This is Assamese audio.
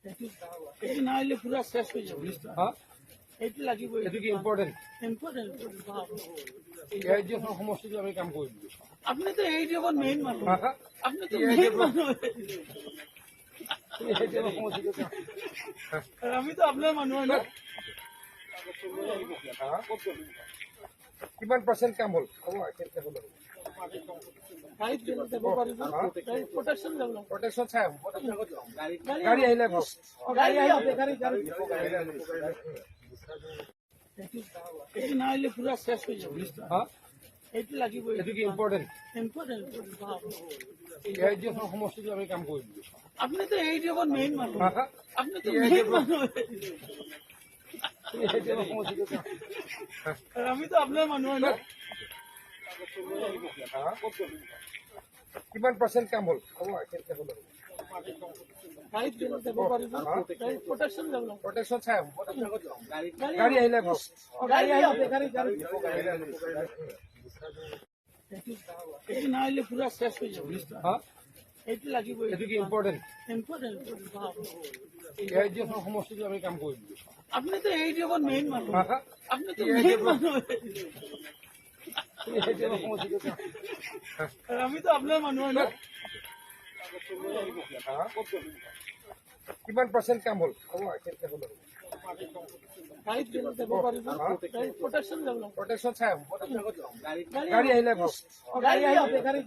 এটি না হলে পুৰো শেষ হয়ে যাবে। হ্যাঁ এটি লাগিব এইটো কি ইম্পৰ্টেণ্ট ইম্পৰ্টেন্ট। ইয়াৰ যে সমষ্টিটো আমি কাম কৰিম আপনি তো এই জগৎ মেইন মানুষ, হ্যাঁ আপনি তো মেইন মানুষ, এই যে সমষ্টিটো আর আমি তো আপনার মানুষ না। কিমান পাৰ্চেণ্ট কাম হ'ল হ'ব কেনেকৈ হ'ল ফাইভ দিন দেব পারিব, প্রোটেকশন দেব না। প্ৰটেকশ্যন চাই গাড়ী আহিলে ভাল গাড়ি আছে, গাড়ি এটি না হলে পুরো শেষ হয়ে যাবে। হ্যাঁ এটি লাগিব এইটো কি ইম্পৰ্টেণ্ট ইম্পৰ্টেন্ট। ইয়াৰ যে সমষ্টিটো আমি কাম কৰিম আপনি তো এই জগৎ মেইন মানুষ, হ্যাঁ আপনি তো মেইন মানুষ, এই যে সমষ্টিটো আর আমি তো আপনার মানুষ না। কিমান পাৰ্চেণ্ট কাম হ'ল হ'ব কেনেকৈ হ'ল ফাইভ দিন দেব পারিব, প্রোটেকশন দেব না। প্ৰটেকশ্যন চাই গাড়ী আহিলে ভাল গাড়ি আছে, গাড়ি এটি না হলে পুরো শেষ হয়ে যাবে। হ্যাঁ এটি লাগিব এইটো কি ইম্পৰ্টেণ্ট ইম্পৰ্টেন্ট। ইয়াৰ যে সমষ্টিটো আমি কাম কৰিম আপনি তো এই জগৎ মেইন মানুষ, হ্যাঁ আপনি তো মেইন মানুষ, এই যে সমষ্টিটো আর আমি তো আপনার মানুষ না। কিমান পাৰ্চেণ্ট কাম হ'ল হ'ব কেনেকৈ হ'ল ফাইভ দিন দেব পারিব, প্রোটেকশন দেব না। প্ৰটেকশ্যন চাই গাড়ী আহিলে ভাল গাড়ি আছে, গাড়ি